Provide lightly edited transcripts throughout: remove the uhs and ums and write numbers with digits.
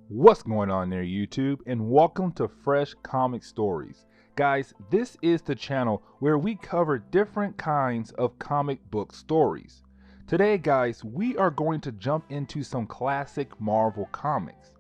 What's going on there, YouTube, and welcome to Fresh Comic Stories. Guys, this is the channel where we cover different kinds of comic book stories. Today, guys, we are going to jump into some classic Marvel comics.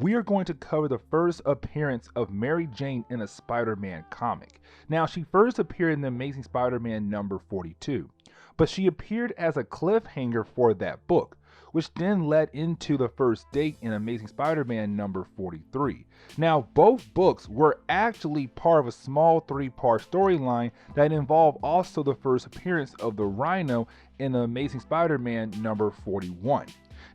We are going to cover the first appearance of Mary Jane in a Spider-Man comic. Now, she first appeared in the Amazing Spider-Man number 42, but she appeared as a cliffhanger for that book, which then led into the first date in Amazing Spider-Man number 43. Now, both books were actually part of a small three-part storyline that involved also the first appearance of the Rhino in the Amazing Spider-Man number 41.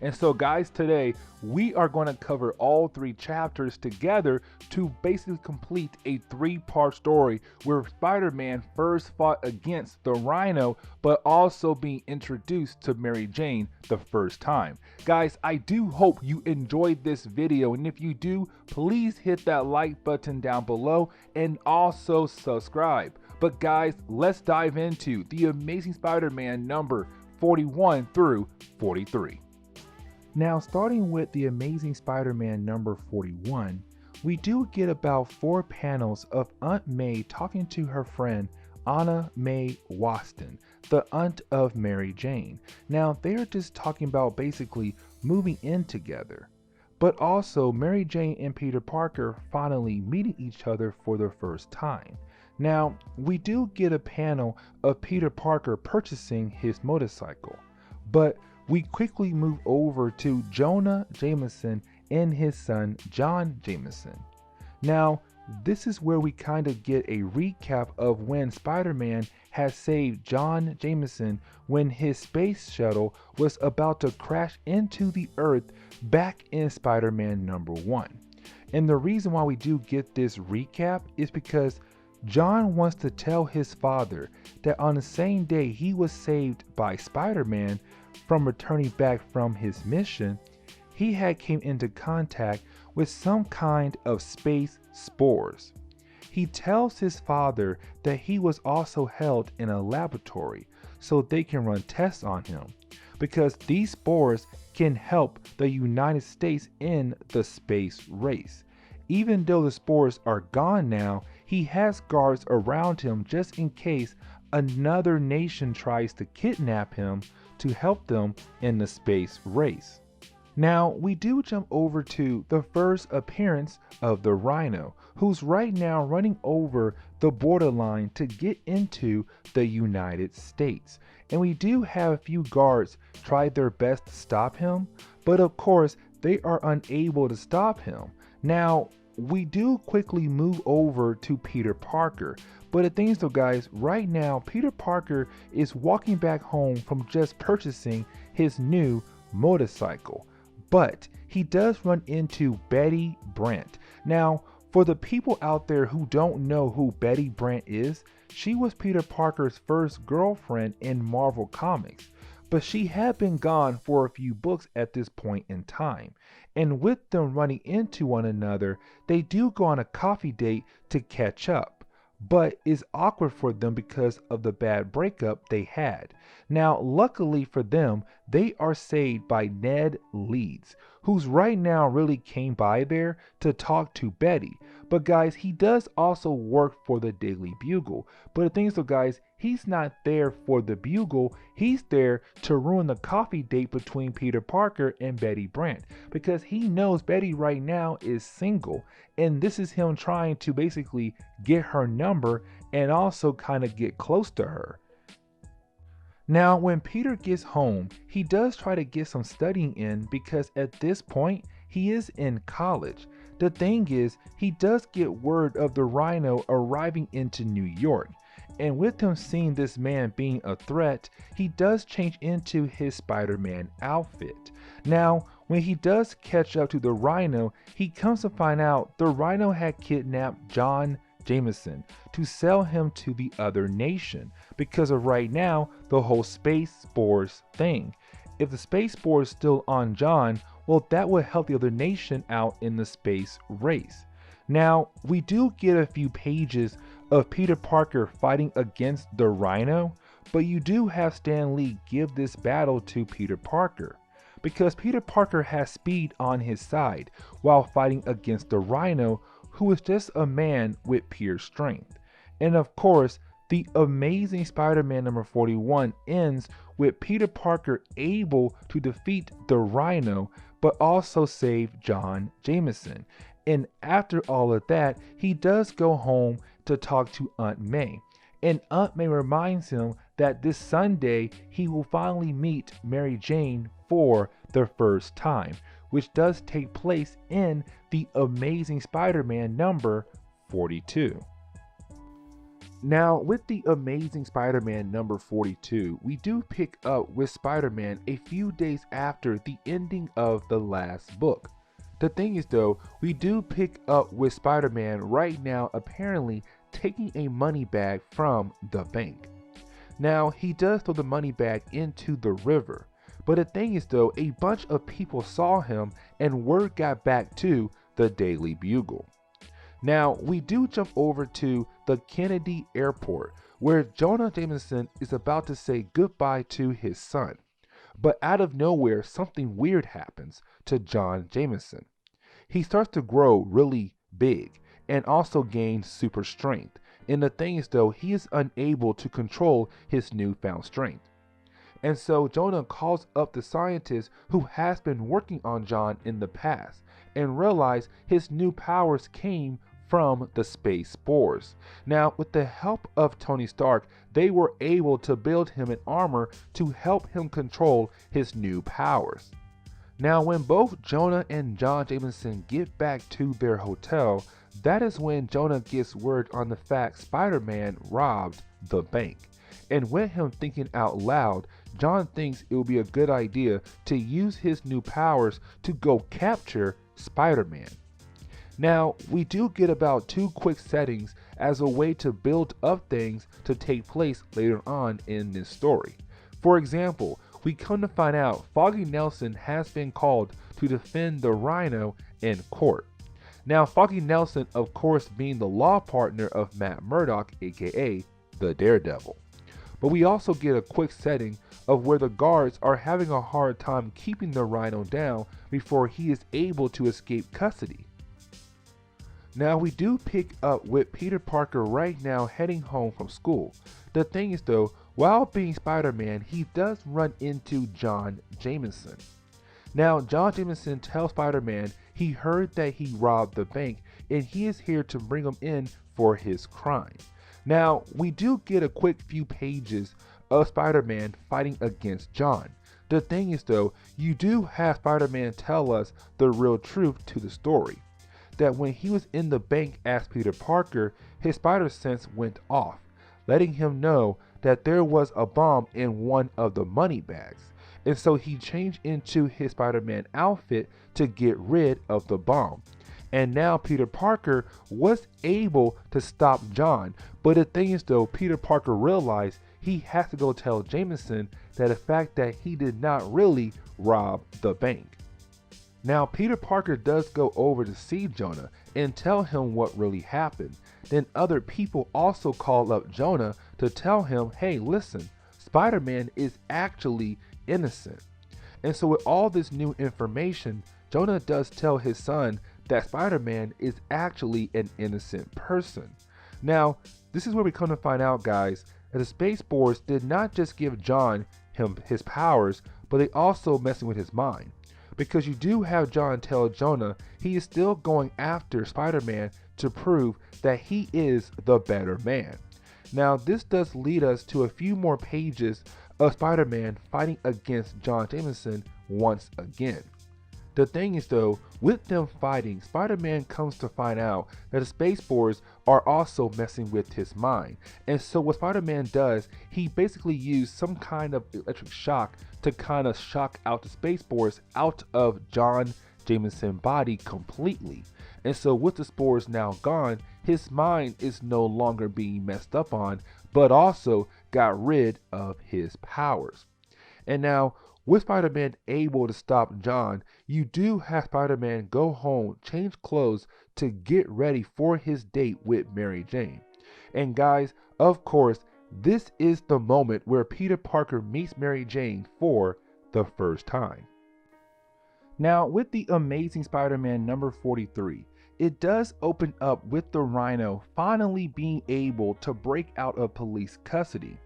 And so guys, today we are going to cover all three chapters together to basically complete a three-part story where Spider-Man first fought against the Rhino, but also being introduced to Mary Jane the first time. Guys, I do hope you enjoyed this video, and if you do, please hit that like button down below and also subscribe. But guys, let's dive into the Amazing Spider-Man number 41 through 43. Now, starting with the Amazing Spider-Man number 41, we do get about 4 panels of Aunt May talking to her friend Anna Mae Weston, the aunt of Mary Jane. Now, they are just talking about basically moving in together, but also Mary Jane and Peter Parker finally meeting each other for the first time. Now, we do get a panel of Peter Parker purchasing his motorcycle, but we quickly move over to Jonah Jameson and his son John Jameson. Now, this is where we kind of get a recap of when Spider-Man has saved John Jameson when his space shuttle was about to crash into the Earth back in Spider-Man number 1. And the reason why we do get this recap is because John wants to tell his father that on the same day he was saved by Spider-Man from returning back from his mission, he had came into contact with some kind of space spores. He tells his father that he was also held in a laboratory so they can run tests on him, because these spores can help the United States in the space race. Even though the spores are gone now, he has guards around him just in case another nation tries to kidnap him to help them in the space race. Now, we do jump over to the first appearance of the Rhino, who's right now running over the borderline to get into the United States. And we do have a few guards try their best to stop him, but of course, they are unable to stop him. Now, we do quickly move over to Peter Parker, but the thing is though guys, right now Peter Parker is walking back home from just purchasing his new motorcycle, but he does run into Betty Brant. Now, for the people out there who don't know who Betty Brant is, she was Peter Parker's first girlfriend in Marvel Comics, but she had been gone for a few books at this point in time. And with them running into one another, they do go on a coffee date to catch up, but it's awkward for them because of the bad breakup they had. Now, luckily for them, they are saved by Ned Leeds, who's right now really came by there to talk to Betty. But guys, he does also work for the Daily Bugle. But the thing is though guys, he's not there for the Bugle, he's there to ruin the coffee date between Peter Parker and Betty Brant, because he knows Betty right now is single, and this is him trying to basically get her number and also kind of get close to her. Now, when Peter gets home, he does try to get some studying in because at this point, he is in college. The thing is, he does get word of the Rhino arriving into New York. And with him seeing this man being a threat, he does change into his Spider-Man outfit. Now, when he does catch up to the Rhino, he comes to find out the Rhino had kidnapped John Jameson to sell him to the other nation because of right now the whole space spores thing. If the space spore is still on John, well, that would help the other nation out in the space race. Now, we do get a few pages of Peter Parker fighting against the Rhino, but you do have Stan Lee give this battle to Peter Parker, because Peter Parker has speed on his side while fighting against the Rhino, who is just a man with pure strength. And of course, the Amazing Spider-Man number 41 ends with Peter Parker able to defeat the Rhino but also save John Jameson. And after all of that, he does go home to talk to Aunt May. And Aunt May reminds him that this Sunday he will finally meet Mary Jane for the first time, which does take place in the Amazing Spider-Man number 42. Now, with the Amazing Spider-Man number 42, we do pick up with Spider-Man a few days after the ending of the last book. The thing is though, we do pick up with Spider-Man right now apparently taking a money bag from the bank. Now, he does throw the money bag into the river, but the thing is though, a bunch of people saw him and word got back to the Daily Bugle. Now, we do jump over to the Kennedy Airport, where Jonah Jameson is about to say goodbye to his son. But out of nowhere, something weird happens to John Jameson. He starts to grow really big and also gain super strength. And the thing is though, he is unable to control his newfound strength. And so Jonah calls up the scientist who has been working on John in the past and realize his new powers came from the space spores. Now, with the help of Tony Stark, they were able to build him an armor to help him control his new powers. Now, when both Jonah and John Jameson get back to their hotel, that is when Jonah gets word on the fact Spider-Man robbed the bank. And with him thinking out loud, John thinks it would be a good idea to use his new powers to go capture Spider-Man. Now, we do get about 2 quick settings as a way to build up things to take place later on in this story. For example, we come to find out Foggy Nelson has been called to defend the Rhino in court. Now, Foggy Nelson, of course, being the law partner of Matt Murdock, aka the Daredevil. But we also get a quick setting of where the guards are having a hard time keeping the Rhino down before he is able to escape custody. Now, we do pick up with Peter Parker right now heading home from school. The thing is though, while being Spider-Man, he does run into John Jameson. Now, John Jameson tells Spider-Man he heard that he robbed the bank and he is here to bring him in for his crime. Now, we do get a quick few pages of Spider-Man fighting against John. The thing is though, you do have Spider-Man tell us the real truth to the story. That when he was in the bank as Peter Parker, his spider sense went off, letting him know that there was a bomb in one of the money bags. And so he changed into his Spider-Man outfit to get rid of the bomb. And now Peter Parker was able to stop John. But the thing is though, Peter Parker realized he has to go tell Jameson that the fact that he did not really rob the bank. Now, Peter Parker does go over to see Jonah and tell him what really happened. Then other people also call up Jonah to tell him, hey, listen, Spider-Man is actually innocent. And so with all this new information, Jonah does tell his son that Spider-Man is actually an innocent person. Now, this is where we come to find out, guys, that the Space Spores did not just give John his powers, but they also messing with his mind. Because you do have John tell Jonah he is still going after Spider-Man to prove that he is the better man. Now, this does lead us to a few more pages of Spider-Man fighting against John Jameson once again. The thing is though, with them fighting, Spider-Man comes to find out that the Space Spores are also messing with his mind. And so what Spider-Man does, he basically used some kind of electric shock to kind of shock out the Space Spores out of John Jameson's body completely. And so with the spores now gone, his mind is no longer being messed up on, but also got rid of his powers. And now, with Spider-Man able to stop John, you do have Spider-Man go home, change clothes to get ready for his date with Mary Jane. And guys, of course, this is the moment where Peter Parker meets Mary Jane for the first time. Now, with the Amazing Spider-Man number 43, it does open up with the Rhino finally being able to break out of police custody.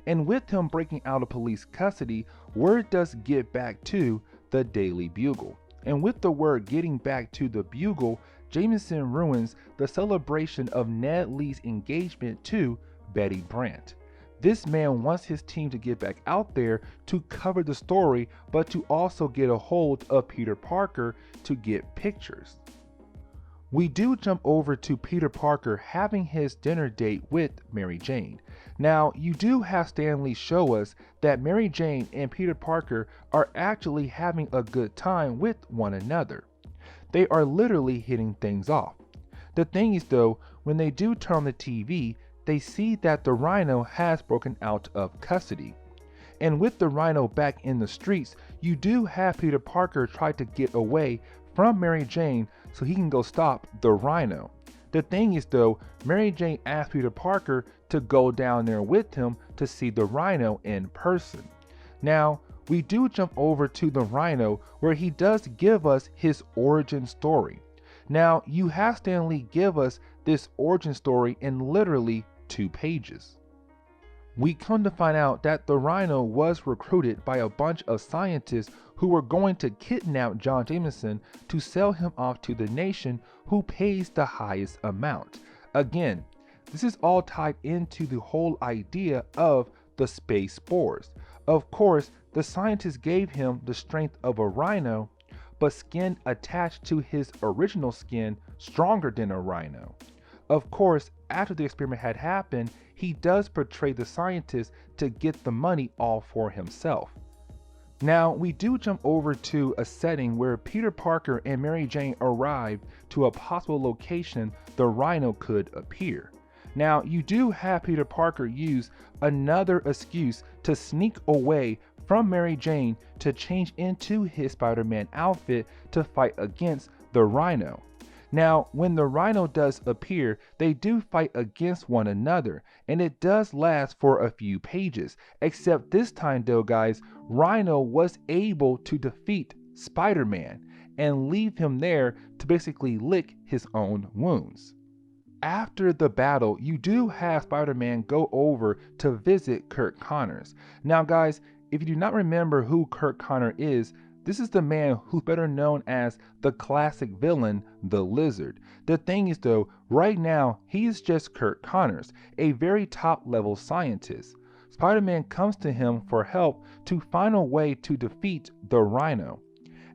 And with him breaking out of police custody, word does get back to the Daily Bugle. And with the word getting back to the Bugle, Jameson ruins the celebration of Ned Lee's engagement to Betty Brant. This man wants his team to get back out there to cover the story, but to also get a hold of Peter Parker to get pictures. We do jump over to Peter Parker having his dinner date with Mary Jane. Now, you do have Stan Lee show us that Mary Jane and Peter Parker are actually having a good time with one another. They are literally hitting things off. The thing is though, when they do turn on the TV, they see that the Rhino has broken out of custody. And with the Rhino back in the streets, you do have Peter Parker try to get away from Mary Jane so he can go stop the Rhino. The thing is though, Mary Jane asked Peter Parker to go down there with him to see the Rhino in person. Now, we do jump over to the Rhino where he does give us his origin story. Now, you have Stan Lee give us this origin story in literally 2 pages. We come to find out that the Rhino was recruited by a bunch of scientists who were going to kidnap John Jameson to sell him off to the nation who pays the highest amount. Again, this is all tied into the whole idea of the space spores. Of course, the scientists gave him the strength of a rhino, but skin attached to his original skin stronger than a rhino. Of course, after the experiment had happened, he does portray the scientist to get the money all for himself. Now, we do jump over to a setting where Peter Parker and Mary Jane arrive to a possible location the Rhino could appear. Now, you do have Peter Parker use another excuse to sneak away from Mary Jane to change into his Spider-Man outfit to fight against the Rhino. Now, when the Rhino does appear, they do fight against one another, and it does last for a few pages, except this time though guys, Rhino was able to defeat Spider-Man and leave him there to basically lick his own wounds. After the battle, you do have Spider-Man go over to visit Curt Connors. Now guys, if you do not remember who Curt Connors is, this is the man who's better known as the classic villain, the Lizard. The thing is though, right now, he is just Curt Connors, a very top level scientist. Spider-Man comes to him for help to find a way to defeat the Rhino.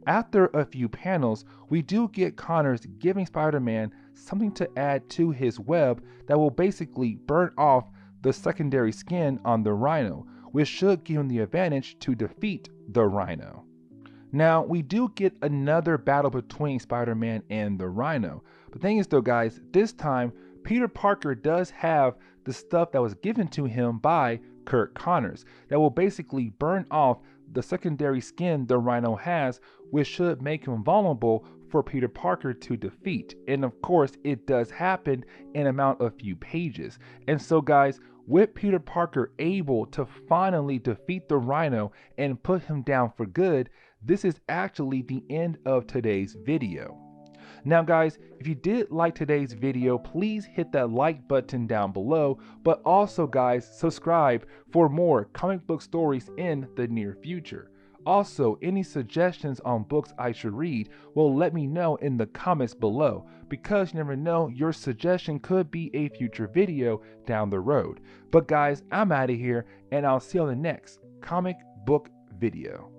After a few panels, we do get Connors giving Spider-Man something to add to his web that will basically burn off the secondary skin on the Rhino, which should give him the advantage to defeat the Rhino. Now, we do get another battle between Spider-Man and the Rhino. The thing is though guys, this time Peter Parker does have the stuff that was given to him by Curt Connors that will basically burn off the secondary skin the Rhino has, which should make him vulnerable for Peter Parker to defeat. And of course, it does happen in amount of few pages. And so guys, with Peter Parker able to finally defeat the Rhino and put him down for good, this is actually the end of today's video. Now guys, if you did like today's video, please hit that like button down below, but also guys, subscribe for more comic book stories in the near future. Also, any suggestions on books I should read, well, let me know in the comments below, because you never know, your suggestion could be a future video down the road. But guys, I'm out of here, and I'll see you on the next comic book video.